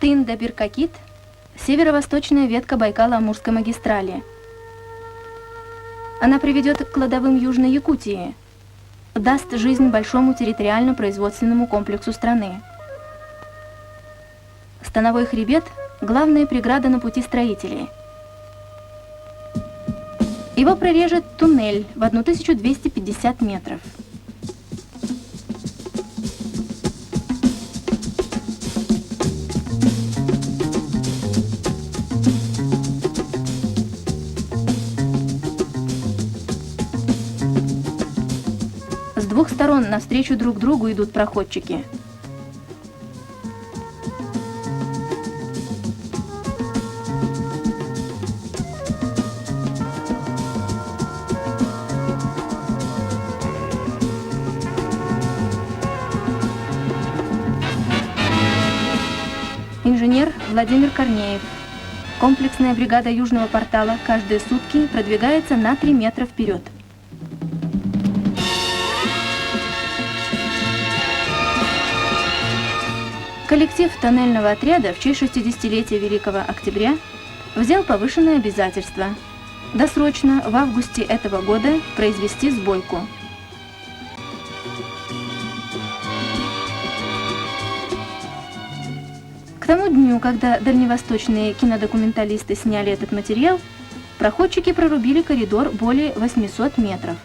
Тында-Биркакит – северо-восточная ветка Байкало-Амурской магистрали. Она приведет к кладовым Южной Якутии, даст жизнь большому территориально-производственному комплексу страны. Становой хребет – главная преграда на пути строителей. Его прорежет туннель в 1250 метров. С двух сторон навстречу друг другу идут проходчики. Инженер Владимир Корнеев. Комплексная бригада Южного портала каждые сутки продвигается на 3 метра вперед. Коллектив тоннельного отряда в честь 60-летия Великого Октября взял повышенное обязательство досрочно в августе этого года произвести сбойку. К тому дню, когда дальневосточные кинодокументалисты сняли этот материал, проходчики прорубили коридор более 800 метров.